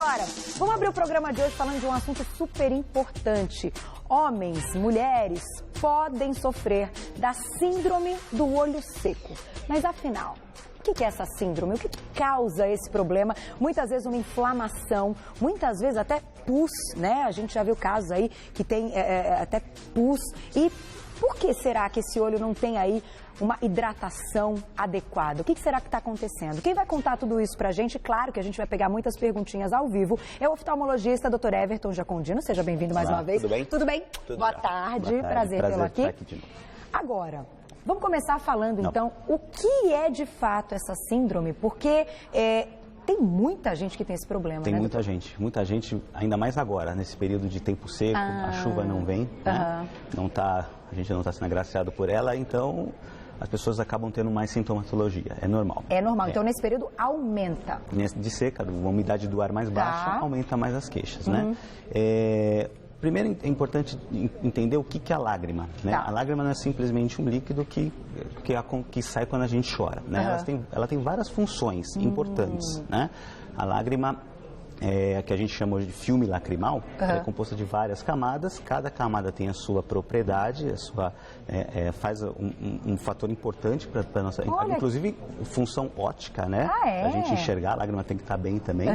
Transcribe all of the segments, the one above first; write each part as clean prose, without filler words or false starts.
Agora, vamos abrir o programa de hoje falando de um assunto super importante. Homens, mulheres podem sofrer da síndrome do olho seco. Mas afinal, o que é essa síndrome? O que causa esse problema? Muitas vezes uma inflamação, muitas vezes até pus, né? A gente já viu casos aí que tem até pus. E por que será que esse olho não tem aí uma hidratação adequada? O que será que está acontecendo? Quem vai contar tudo isso pra gente? Claro que a gente vai pegar muitas perguntinhas ao vivo. É o oftalmologista, Dr. Everton Jacondino. Seja bem-vindo mais uma vez. Tudo bem? Tudo bem? Tudo Boa bem. tarde. Boa tarde. Prazer tê-lo aqui. Estar aqui de novo. Agora, vamos começar falando então o que é de fato essa síndrome, porque tem muita gente que tem esse problema, Tem né? muita gente, ainda mais agora, nesse período de tempo seco, a chuva não vem, né? A gente não está sendo agraciado por ela, então as pessoas acabam tendo mais sintomatologia, é normal. É normal, então nesse período aumenta. De seca, uma umidade do ar mais baixa, aumenta mais as queixas, né? Primeiro é importante entender o que é a lágrima, né? A lágrima não é simplesmente um líquido que sai quando a gente chora, né? Ela tem várias funções importantes, né? A lágrima que a gente chama hoje de filme lacrimal, é composta de várias camadas, cada camada tem a sua propriedade, faz um fator importante para a nossa, inclusive função óptica, né? A gente enxergar, a lágrima tem que estar bem também.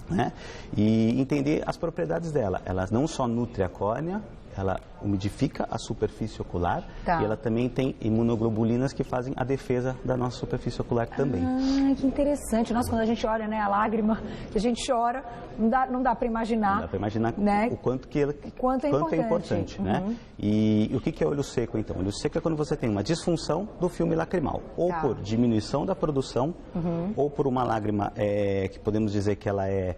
Né? E entender as propriedades dela. Ela não só nutre a córnea, ela umidifica a superfície ocular e ela também tem imunoglobulinas que fazem a defesa da nossa superfície ocular também. Ah, que interessante. Nossa, quando a gente olha, né, a lágrima que a gente chora, não dá para imaginar. Não dá para imaginar, né, o quanto é importante, né? E o que é olho seco, então? Olho seco é quando você tem uma disfunção do filme lacrimal, ou por diminuição da produção, ou por uma lágrima que podemos dizer que ela é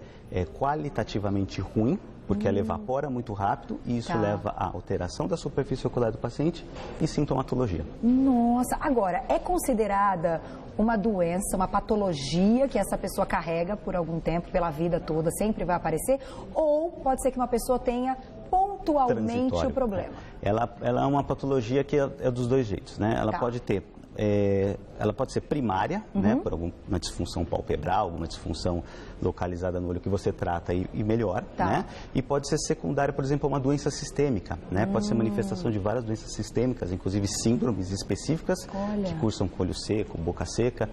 qualitativamente ruim, porque ela evapora muito rápido e isso leva à alteração da superfície ocular do paciente e sintomatologia. Nossa, agora, é considerada uma doença, uma patologia que essa pessoa carrega por algum tempo, pela vida toda, sempre vai aparecer? Ou pode ser que uma pessoa tenha pontualmente o problema? Ela é uma patologia que é dos dois jeitos, né? Ela pode ter... ela pode ser primária, né, por alguma disfunção palpebral, alguma disfunção localizada no olho que você trata e melhora, né? E pode ser secundária, por exemplo, a uma doença sistêmica, né? Pode ser manifestação de várias doenças sistêmicas, inclusive síndromes específicas que cursam com olho seco, boca seca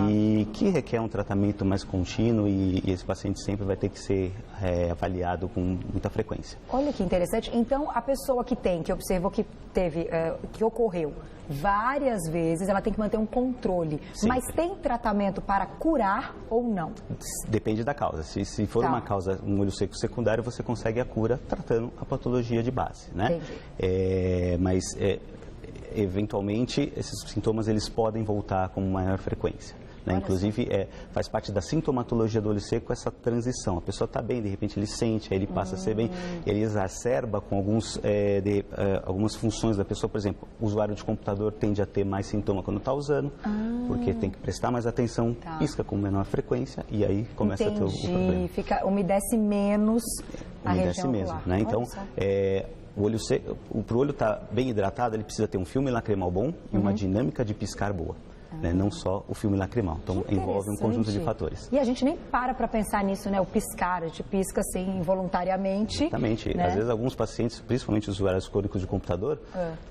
e que requer um tratamento mais contínuo e esse paciente sempre vai ter que ser avaliado com muita frequência. Olha que interessante. Então, a pessoa que observou que que ocorreu várias vezes, ela tem que manter um controle. Sempre. Mas tem tratamento para curar ou não? Depende da causa. Se for uma causa, um olho seco secundário, você consegue a cura tratando a patologia de base, né? Mas eventualmente esses sintomas eles podem voltar com maior frequência. Né? Inclusive, faz parte da sintomatologia do olho seco essa transição. A pessoa está bem, de repente ele sente, aí ele passa a ser bem, ele exacerba com algumas funções da pessoa. Por exemplo, o usuário de computador tende a ter mais sintoma quando está usando, porque tem que prestar mais atenção, pisca com menor frequência e aí começa a ter o problema. Umedece menos a região mesmo, né? Então, o olho seco, para o olho estar bem hidratado, ele precisa ter um filme lacrimal bom e uma dinâmica de piscar boa. Né? Não só o filme lacrimal. Então, envolve um conjunto de fatores. E a gente nem para pensar nisso, né? O piscar, a gente pisca assim involuntariamente. Exatamente. Né? Às vezes, alguns pacientes, principalmente os usuários crônicos de computador,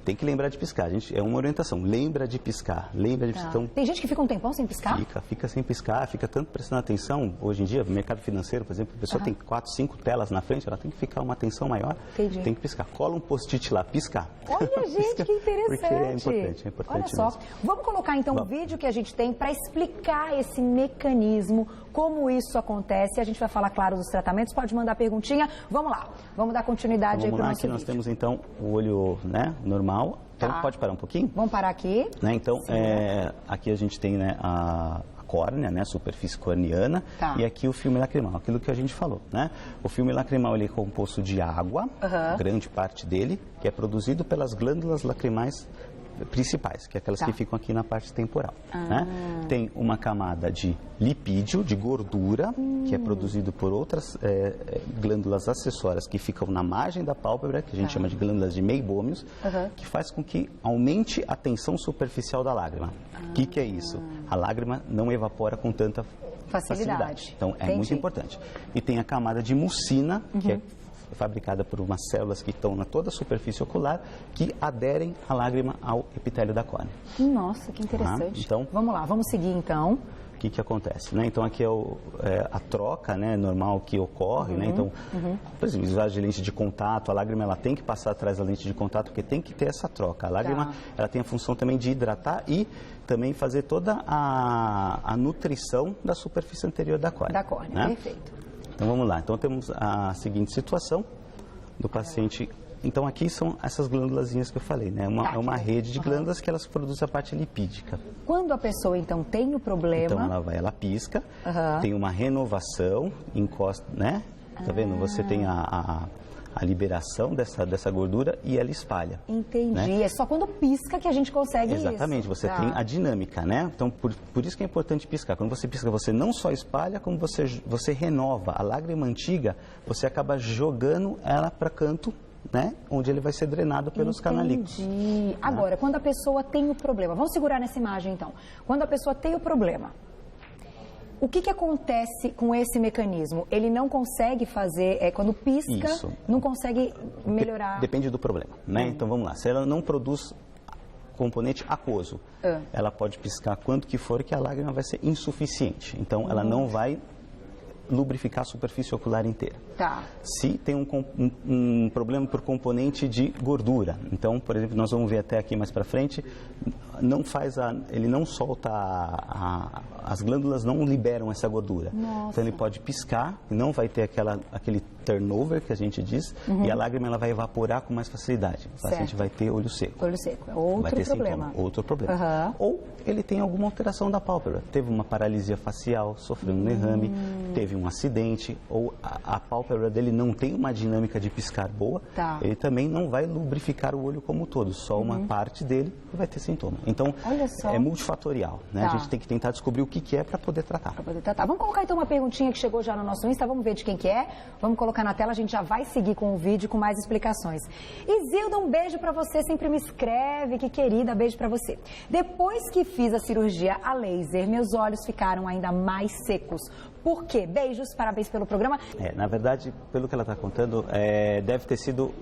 tem que lembrar de piscar. É uma orientação. Lembra de piscar. Então, tem gente que fica um tempão sem piscar? Fica sem piscar, fica tanto prestando atenção. Hoje em dia, no mercado financeiro, por exemplo, a pessoa tem 4, 5 telas na frente, ela tem que ficar uma atenção maior. Tem que piscar. Cola um post-it lá, piscar. Olha, gente, que interessante. Porque é importante Olha só. mesmo. Vamos colocar então o vídeo que a gente tem para explicar esse mecanismo, como isso acontece. A gente vai falar, claro, dos tratamentos. Pode mandar perguntinha. Vamos lá. Vamos dar continuidade aí para o nosso vídeo. Aqui nós temos então o olho, né, normal. Então pode parar um pouquinho? Vamos parar aqui. Né, então, aqui a gente tem, né, a córnea, né, a superfície corneana, e aqui o filme lacrimal, aquilo que a gente falou, né? O filme lacrimal ele é composto de água, grande parte dele, que é produzido pelas glândulas lacrimais principais, que é aquelas que ficam aqui na parte temporal. Né? Tem uma camada de lipídio, de gordura, que é produzido por outras glândulas acessórias que ficam na margem da pálpebra, que a gente chama de glândulas de meibômios, que faz com que aumente a tensão superficial da lágrima. O que é isso? A lágrima não evapora com tanta facilidade. Então, é muito importante. E tem a camada de mucina, que é fabricada por umas células que estão na toda a superfície ocular, que aderem a lágrima ao epitélio da córnea. Nossa, que interessante. Então, vamos lá, vamos seguir então. O que acontece, né? Então aqui é a troca, né, normal que ocorre, né? Então, por exemplo, usar de lente de contato, a lágrima ela tem que passar atrás da lente de contato, porque tem que ter essa troca. A lágrima ela tem a função também de hidratar e também fazer toda a nutrição da superfície anterior da córnea. Da córnea, né? Perfeito. Então vamos lá. Então temos a seguinte situação do paciente. Então aqui são essas glândulazinhas que eu falei, né? É uma rede de glândulas que elas produzem a parte lipídica. Quando a pessoa então tem o problema... Então ela pisca, tem uma renovação, encosta, né? Tá vendo? Você tem a liberação dessa gordura e ela espalha. Entendi. Né? É só quando pisca que a gente consegue isso. Exatamente. Você tem a dinâmica, né? Então, por isso que é importante piscar. Quando você pisca, você não só espalha, como você renova. A lágrima antiga, você acaba jogando ela para canto, né? Onde ele vai ser drenado pelos canalículos. Agora, quando a pessoa tem o problema, vamos segurar nessa imagem então. Quando a pessoa tem o problema, o que acontece com esse mecanismo? Ele não consegue fazer, quando pisca, não consegue melhorar? Depende do problema, né? Então vamos lá, se ela não produz componente aquoso, ela pode piscar quanto que for que a lágrima vai ser insuficiente. Então ela não vai lubrificar a superfície ocular inteira. Se tem um problema por componente de gordura, então, por exemplo, nós vamos ver até aqui mais para frente, ele não solta as glândulas não liberam essa gordura. Então ele pode piscar, não vai ter aquele turnover que a gente diz, e a lágrima ela vai evaporar com mais facilidade. O paciente vai ter olho seco. Olho seco, é outro problema. Outro problema. Ou ele tem alguma alteração da pálpebra, teve uma paralisia facial, sofreu um derrame, teve um acidente, ou a pálpebra dele não tem uma dinâmica de piscar boa, ele também não vai lubrificar o olho como um todo, só uma parte dele vai ter sintoma. Então, é multifatorial, né? A gente tem que tentar descobrir o que é para poder tratar. Vamos colocar então uma perguntinha que chegou já no nosso Insta, vamos ver de quem que é, vamos colocar na tela, a gente já vai seguir com o vídeo com mais explicações. Isilda, um beijo para você, sempre me escreve, que querida, beijo para você. Depois que fiz a cirurgia a laser, meus olhos ficaram ainda mais secos. Por quê? Beijos, parabéns pelo programa. Na verdade, pelo que ela está contando, deve ter sido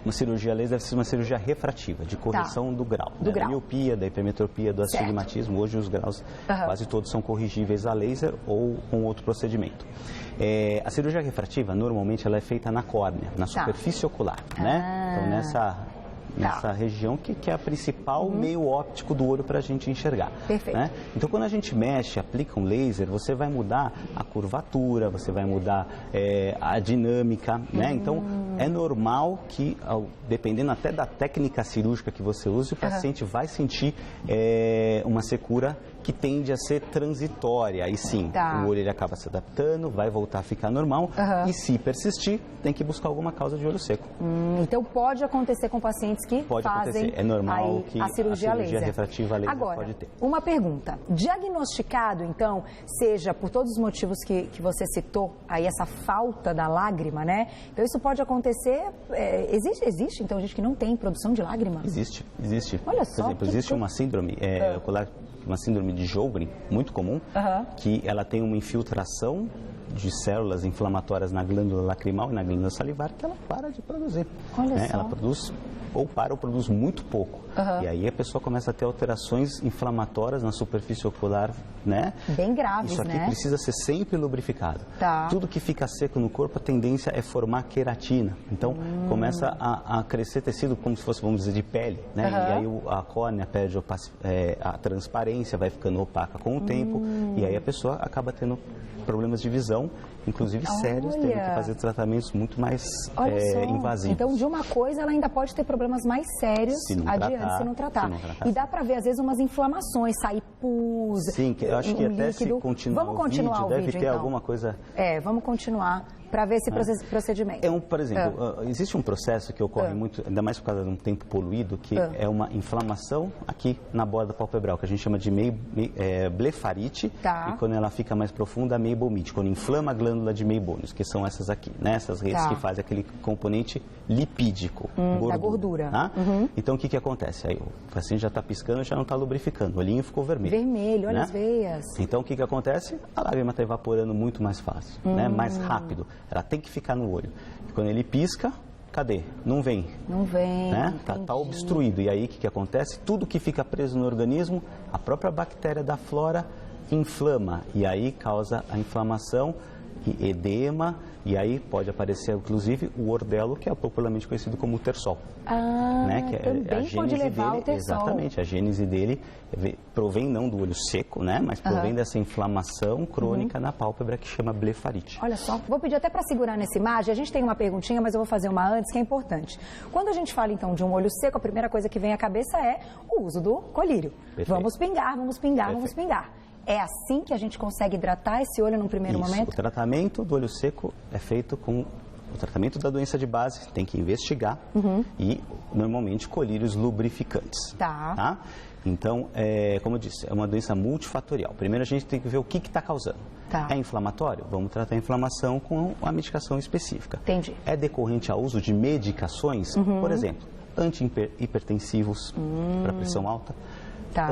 uma cirurgia laser, deve ser uma cirurgia refrativa, de correção do grau. Da miopia, da hipermetropia, do astigmatismo. Hoje os graus quase todos são corrigíveis a laser ou com outro procedimento. A cirurgia refrativa, normalmente, ela é feita na córnea, na superfície ocular, né? Então, nessa região que é a principal meio óptico do olho para a gente enxergar. Perfeito. Né? Então, quando a gente mexe, aplica um laser, você vai mudar a curvatura, você vai mudar a dinâmica, né? Então, é normal que, dependendo até da técnica cirúrgica que você use, o paciente vai sentir uma secura que tende a ser transitória. Aí sim, o olho ele acaba se adaptando, vai voltar a ficar normal e se persistir, tem que buscar alguma causa de olho seco. Então pode acontecer com pacientes que fazem é normal que a cirurgia laser. Refrativa laser Agora, pode ter. Uma pergunta. Diagnosticado, então, seja por todos os motivos que você citou, aí essa falta da lágrima, né? Então isso pode acontecer, existe então gente que não tem produção de lágrima? Existe. Olha só. Por exemplo, existe uma síndrome ocular, uma síndrome de Sjögren, muito comum, que ela tem uma infiltração de células inflamatórias na glândula lacrimal e na glândula salivar que ela para de produzir. Olha só. Ela produz ou produz muito pouco. E aí a pessoa começa a ter alterações inflamatórias na superfície ocular, né? Bem graves, Isso aqui precisa ser sempre lubrificado. Tudo que fica seco no corpo, a tendência é formar queratina. Então, começa a crescer tecido como se fosse, vamos dizer, de pele, né? E aí a córnea perde a transparência, vai ficando opaca com o tempo, e aí a pessoa acaba tendo problemas de visão, inclusive sérios, tendo que fazer tratamentos muito mais invasivos. Então, de uma coisa, ela ainda pode ter problemas mais sérios adiante se não tratar. E dá para ver, às vezes, umas inflamações, sair pus. Sim, eu acho que até se continuar vamos continuar o vídeo, deve ter alguma coisa... vamos continuar para ver esse procedimento. Por exemplo, existe um processo que ocorre muito, ainda mais por causa de um tempo poluído, que é uma inflamação aqui na borda palpebral, que a gente chama de blefarite, e quando ela fica mais profunda, meibomite. Quando inflama a glândula glândula de Meibomius, que são essas aqui, né? Essas redes que fazem aquele componente lipídico, da gordura. Tá? Então, o que acontece? Aí o paciente já está piscando, já não está lubrificando, o olhinho ficou vermelho. Vermelho, olha, né? as veias. Então, o que acontece? A lágrima está evaporando muito mais fácil, né? Mais rápido. Ela tem que ficar no olho. E quando ele pisca, cadê? Não vem. Não vem. Né? Tá obstruído. E aí, o que acontece? Tudo que fica preso no organismo, a própria bactéria da flora inflama. E aí causa a inflamação, e edema, e aí pode aparecer, inclusive, o ordelo, que é popularmente conhecido como terçol. Né? Que também a gênese pode levar dele, ao terçol. Exatamente, a gênese dele provém não do olho seco, né? Mas provém dessa inflamação crônica na pálpebra que chama blefarite. Olha só, vou pedir até para segurar nessa imagem, a gente tem uma perguntinha, mas eu vou fazer uma antes, que é importante. Quando a gente fala, então, de um olho seco, a primeira coisa que vem à cabeça é o uso do colírio. Perfeito. Vamos pingar, vamos pingar, Perfeito. vamos pingar. É assim que a gente consegue hidratar esse olho num primeiro momento? O tratamento do olho seco é feito com o tratamento da doença de base, tem que investigar e, normalmente, colírios lubrificantes. Tá? Então, como eu disse, é uma doença multifatorial. Primeiro, a gente tem que ver o que está causando. Tá. É inflamatório? Vamos tratar a inflamação com uma medicação específica. Entendi. É decorrente ao uso de medicações, por exemplo, antihipertensivos para pressão alta,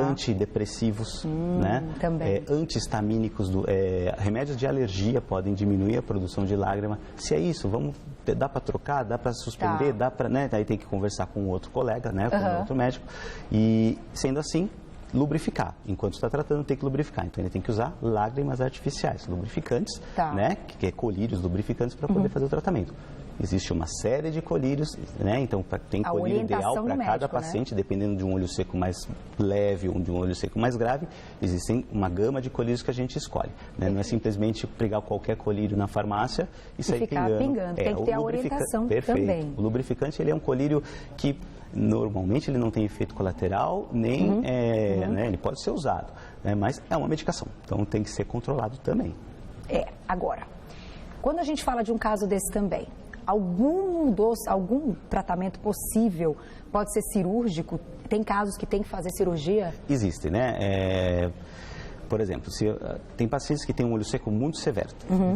antidepressivos, né? Também. Antihistamínicos, remédios de alergia podem diminuir a produção de lágrima. Se é isso, dá para trocar, dá para suspender, dá para, né? Aí tem que conversar com outro colega, né? Com outro médico. E sendo assim, lubrificar. Enquanto está tratando, tem que lubrificar. Então ele tem que usar lágrimas artificiais, lubrificantes, né? Que é colírios lubrificantes para poder fazer o tratamento. Existe uma série de colírios, né? Então tem colírio ideal para cada paciente, né? Dependendo de um olho seco mais leve ou de um olho seco mais grave, existem uma gama de colírios que a gente escolhe, né? Não é simplesmente pegar qualquer colírio na farmácia e sair pingando. Tem que ter a orientação também. O lubrificante, ele é um colírio que normalmente ele não tem efeito colateral, nem né? Ele pode ser usado, né? Mas é uma medicação, então tem que ser controlado também. Agora, quando a gente fala de um caso desse também, algum tratamento possível pode ser cirúrgico? Tem casos que tem que fazer cirurgia? Existe, né? Por exemplo, tem pacientes que têm um olho seco muito severo,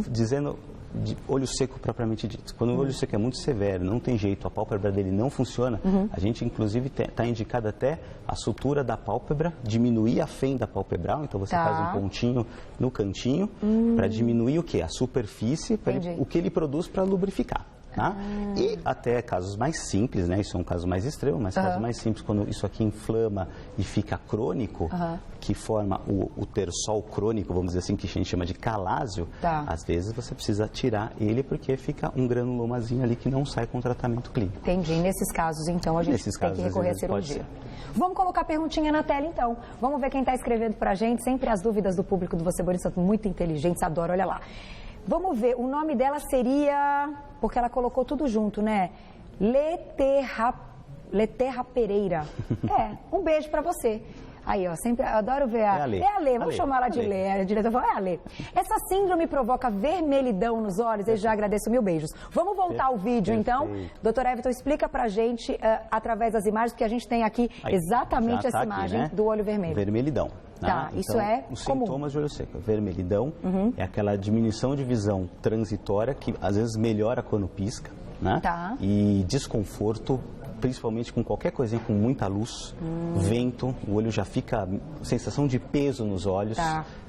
dizendo de olho seco propriamente dito. Quando o olho seco é muito severo, não tem jeito, a pálpebra dele não funciona, a gente inclusive está indicado até a sutura da pálpebra, diminuir a fenda palpebral, então você faz um pontinho no cantinho para diminuir o que? A superfície, o que ele produz para lubrificar. Tá? E até casos mais simples, né? Isso é um caso mais extremo, mas casos mais simples, quando isso aqui inflama e fica crônico, que forma o terçol crônico, vamos dizer assim, que a gente chama de calásio, às vezes você precisa tirar ele porque fica um granulomazinho ali que não sai com tratamento clínico. Entendi. Nesses casos, então, a gente tem que recorrer à cirurgia. Vamos colocar a perguntinha na tela, então. Vamos ver quem está escrevendo pra gente. Sempre as dúvidas do público do Você Bonito são muito inteligentes, adoro, olha lá. Vamos ver, o nome dela seria, porque ela colocou tudo junto, né? Leterra Pereira. Um beijo pra você. Aí, ó, sempre adoro ver a Lê. É a Lê, vamos chamar ela de Lê. A diretora falou, é a Lê. Essa síndrome provoca vermelhidão nos olhos, eu já agradeço, mil beijos. Vamos voltar ao vídeo, então. Doutor Everton, explica pra gente, através das imagens, porque a gente tem aqui exatamente essa imagem do olho vermelho. Vermelhidão. Tá, então, isso é os comum. Sintomas de olho seco. Vermelhidão é aquela diminuição de visão transitória que às vezes melhora quando pisca, né? E desconforto, principalmente com qualquer coisinha com muita luz, vento, o olho já fica sensação de peso nos olhos.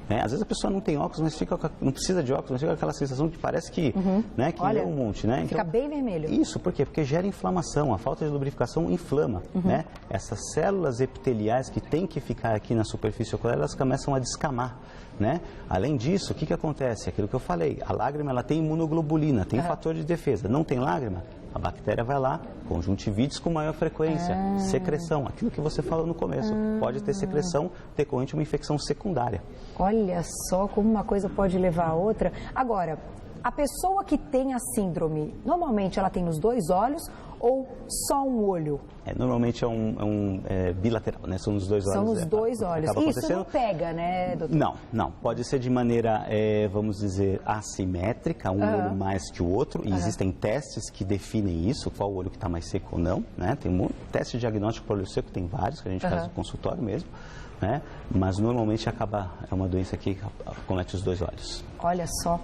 Né? Às vezes a pessoa não tem óculos, mas não precisa de óculos, mas fica aquela sensação que parece que, né, que é um monte, né? Fica bem vermelho. Isso, por quê? Porque gera inflamação, a falta de lubrificação inflama, né? Essas células epiteliais que têm que ficar aqui na superfície ocular, elas começam a descamar, né? Além disso, o que acontece? Aquilo que eu falei, a lágrima ela tem imunoglobulina, tem fator de defesa, não tem lágrima? A bactéria vai lá, conjuntivites com maior frequência, secreção, aquilo que você falou no começo, pode ter secreção decorrente de uma infecção secundária. Olha só como uma coisa pode levar a outra. Agora, a pessoa que tem a síndrome, normalmente ela tem nos dois olhos ou só um olho? Normalmente é bilateral, né? São os dois olhos. São os dois olhos. Isso não pega, né, doutor? Não. Pode ser de maneira, vamos dizer, assimétrica, um olho mais que o outro. E existem testes que definem isso, qual olho que está mais seco ou não, né? Tem teste diagnóstico para olho seco, tem vários que a gente faz no consultório mesmo. né? Mas normalmente é uma doença que acomete os 2 olhos. Olha só.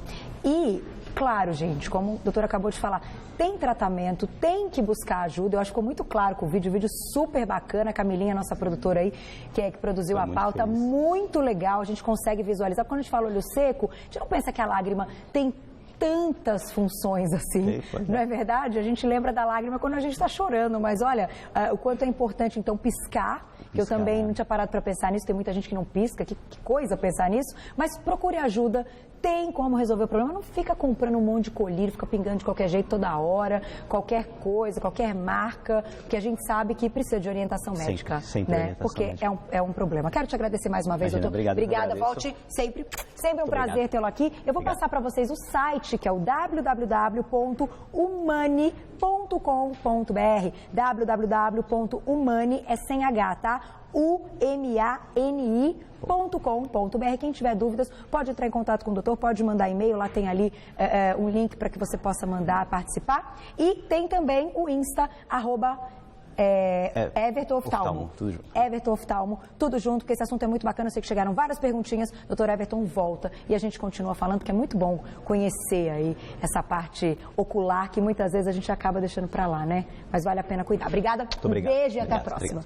E, claro, gente, como o doutor acabou de falar, tem tratamento, tem que buscar ajuda. Eu acho que ficou muito claro com o vídeo super bacana. A Camilinha, nossa produtora aí, que produziu a pauta, muito legal. A gente consegue visualizar. Quando a gente fala olho seco, a gente não pensa que a lágrima tem tantas funções assim, não é verdade? A gente lembra da lágrima quando a gente está chorando, mas olha, o quanto é importante então piscar, que eu também não tinha parado para pensar nisso, tem muita gente que não pisca, que coisa pensar nisso, mas procure ajuda, tem como resolver o problema, não fica comprando um monte de colírio, fica pingando de qualquer jeito toda hora, qualquer coisa, qualquer marca, que a gente sabe que precisa de orientação médica, sempre né? Orientação Porque médica. É um problema. Quero te agradecer mais uma vez, doutor. Obrigada, volte sempre um prazer tê-lo aqui. Eu vou passar para vocês o site, que é o www.umani.com.br, www.umani é sem H, tá? umani.com.br. Quem tiver dúvidas pode entrar em contato com o doutor, pode mandar e-mail, lá tem ali um link para que você possa mandar participar. E tem também o Insta, Everton Oftalmo. Tudo junto. Everton Oftalmo, tudo junto, porque esse assunto é muito bacana. Eu sei que chegaram várias perguntinhas. Doutor Everton volta e a gente continua falando, porque é muito bom conhecer aí essa parte ocular que muitas vezes a gente acaba deixando para lá, né? Mas vale a pena cuidar. Obrigada, um beijo e até a próxima.